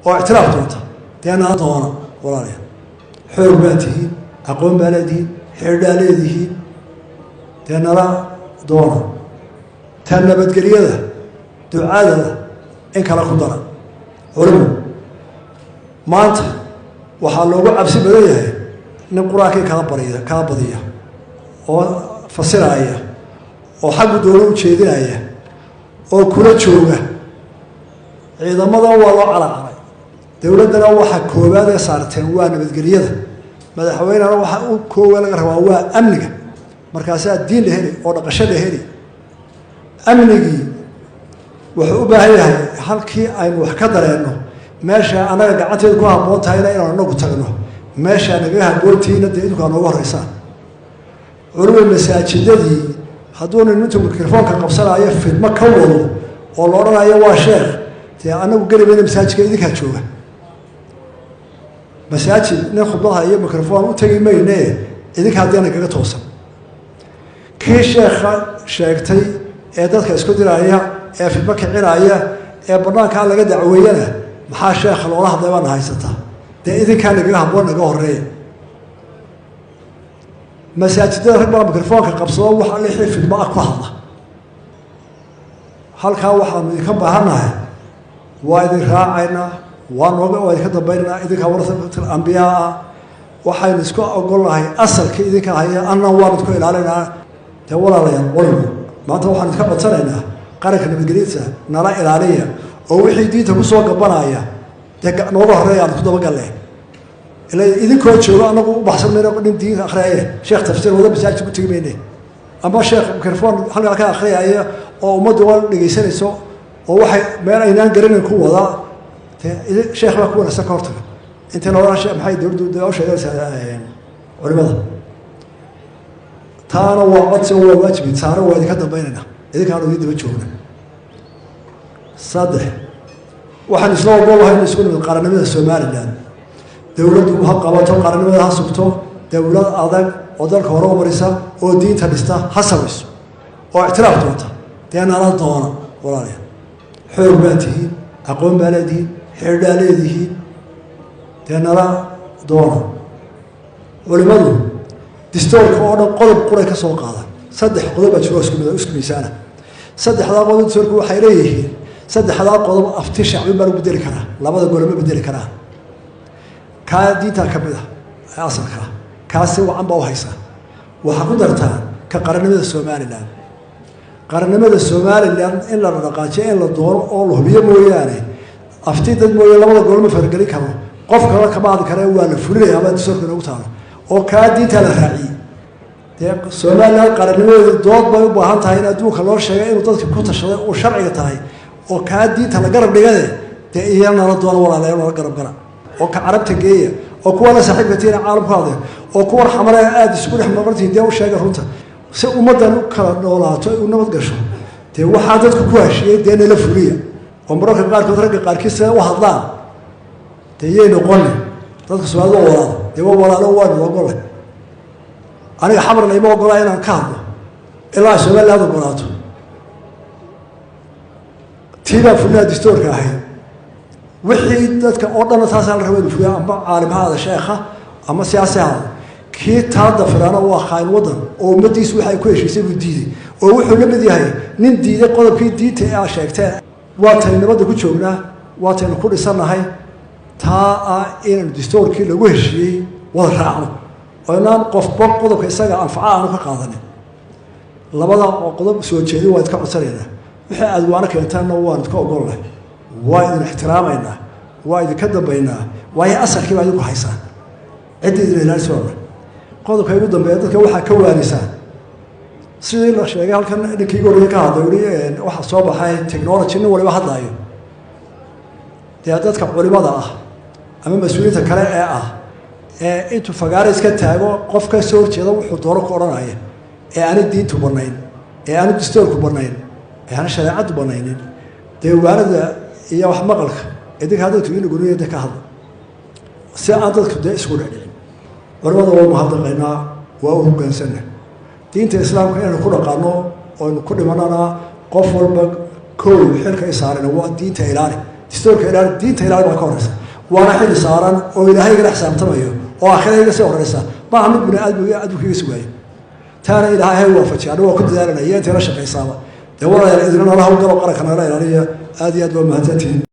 واعتراف دوتا تيانا دونا ولا ليه حرماته أقوم بلده حردالده تيانا لا دونا تانا بدقريده دعاء إنك لا قدرة علم ما أنت وحلو عبسي بديه نقراك كابضية وفصيلة وحق دولو تشيدية وكل شوقة إذا ما ضوّلوا على دولتنا وحق كوبا صارت وانا بتقريده ماذا حوينا روح كوبا هو أمنك مركزات الدين لهري ونقشة لهري أمنك وحبها هي halkii aynu wax ka dareeno meesha anaga gacanteedu ku haboon tahayna inaan nagu tagno meesha naga haboontiina deedu ka noogu horeysaan culimada masaajidadii hadduu intuu mikrofoonka qabsanayo fidma ka wado oo loo oranayo waa sheekh tii anagu galibeyna masaajidka idinka jooga masaajid nin khudbadaha iyo mikrofoon u tagi maynee idinka haddii naga toosan kii sheekha sheegtay ee dadka isku diraya ee fidma kicinaya ee barnaamijka laga dacweeyana maxaa sheekh loola hadlay baan haysata de idinka naga haboon naga horeey masaajidada rag baa mikrofoonka qabsado waxa la xiriir fidma ku hadla halka waxa mid ka baahanahay waa idin raacayna waa nooga oo ka dambeynaa idinka warasada anbiyaa waxaynu isku ogolahay asalka idinka haya anna waan isku ilaalinaa de walaalayaal walba maanta waxaan iska codsanaynaa qaranka nabadgelyada nala ilaaliya oo wixii diinta ku soo gabanaya nooga horeeyaan ku daba galeen ilaa idinkoo jooga anagu u baxsan meena nin diin akhriye sheekh tafsiir wada masaajid ku tigmeeyay ama sheekh mikrofon halka ka akhriyay oo umadu wal dhageysanayso oo waxay meel aynaan garanin ku wada sheekh baa ku wanaagsan korta inta loo raashay maxay dawladdu u sheegaysaa culimada taana waa codsi oo waajib taana waa idinka dambeynayna idinka aanu idin daba joogna saddex waxaan isla ogolahay in isku nimid qaranimada Soomaaliland dawladdu waxa qabato qaranimada ha sugto dawlad adag oo dalka hore u marisa oo diinta dhista ha samayso oo ictiraaf doonta deena la doona walaalayaal xurmaatihi aqoon baladi xirdaaleedihi deena la doona culimadu distoorka oo dhan qodob quray ka soo qaada saddex qodob baa jiro isku miisaana saddexda qodob distoorku waxay leeyihiin saddexda qodob afti shacbi baa lagu bedeli karaa labada gole ma bedeli karaa ka diinta kamida asalka kaasi wacan baa u haysa waxa ku dartaa ka qaranimada Soomaaliland qaranimada Soomaaliland in la dhaqaajiyo in la dooro oo la hubiyo mooyaane afti dad mooyee labada gole ma fargali karo qof kale ka baad kare waa la fulinayaa baa distoorka ugu taalo oo ka diinta la raaciyo Soomaaliland qaranimada dood bay u baahan tahay in adduunka loo sheegay inuu dadka ku tashaday oo sharciga tahay oo ka diinta la garab dhigay iyana la doon walaalayaal la garab gala oo ka carabta geeya oo kuwa la saaxiibatiina caalamkooda oo kuwa xamara aad isku dhex martay dee u sheegay runta si ummadan u kala noolaato u nabad gasho dee waxa dadku ku heshiiyay deena la fuliya oo mararka qaarkood ragga qaarkiisa u hadlaan dee yey noqon dadka Soomaalidu walaalo dee walaalo waa noqon aniga xamar leeyma ogolaa inaan ka hadlo ilaa Soomaaliland ogolaato tiiba fulna distoorka ahay wixii dadka oo dhan taas la rabay fuliya amba caalimada sheekha ama siyaasada kii taada firaana waa khayl wadan oo ummadiisu waxay ku heshiisay buu diiday oo wuxuu la mid yahay nin diiday qodobkii diinta ee sheegtay waa tay nabada ku joognaa waa tay ku dhisanahay taa in distoorkii lagu heshiiyay wada raacno oo inaan qof qodobka isaga anfaca aanu ka qaadanin labada qodob soo jeeday waa iska codsanayna wixii aad waana keentaan waan ka ogolahay waa idin ixtiraamayna waa idin ka dambeynaa waa asalkii baa idinku haysaa cid idin ilaalisa qodobka ugu dambeeya dadka waxa ka waanaysaa sidii la sheegay halkan ninkii gooriyay ka hadlay waxa soo baxay technology nin waliba hadlaayo dadka culimada ah ama mas'uuliyiinta kale ee intuu fagaar iska taago qofka soo jeeda wuxuu dooro ku oranaya aan diintu banayn aan distoorku banayn aan shariicadu banaynin deewaanada iyo wax maqalka idinka hadalku inuu guriyada ka hadlo si aan dadku isku dhacin culimada waa mahadnaqaynaa waa u hoggaansanaa diinta islaamka inaan ku dhaqaano oo ku dhimanana qof walba koow xilka ay saareen waa diinta ilaali distoorka ilaali diinta ilaali baa ka horeysa waana xilli saaran oo ilaahay igala xisaabtamayo oo aakhira iga sii horeysa maaha mid bini aadmiga adduunka iga sugaayo taana ilaahay hay waafajiya anigu waa ku dadaalanaya intay la shaqaysaaba dee walaalayaal idinna nala hawlgalo qaranka nagala ilaaliya aad iyo aad waa mahadsantihiin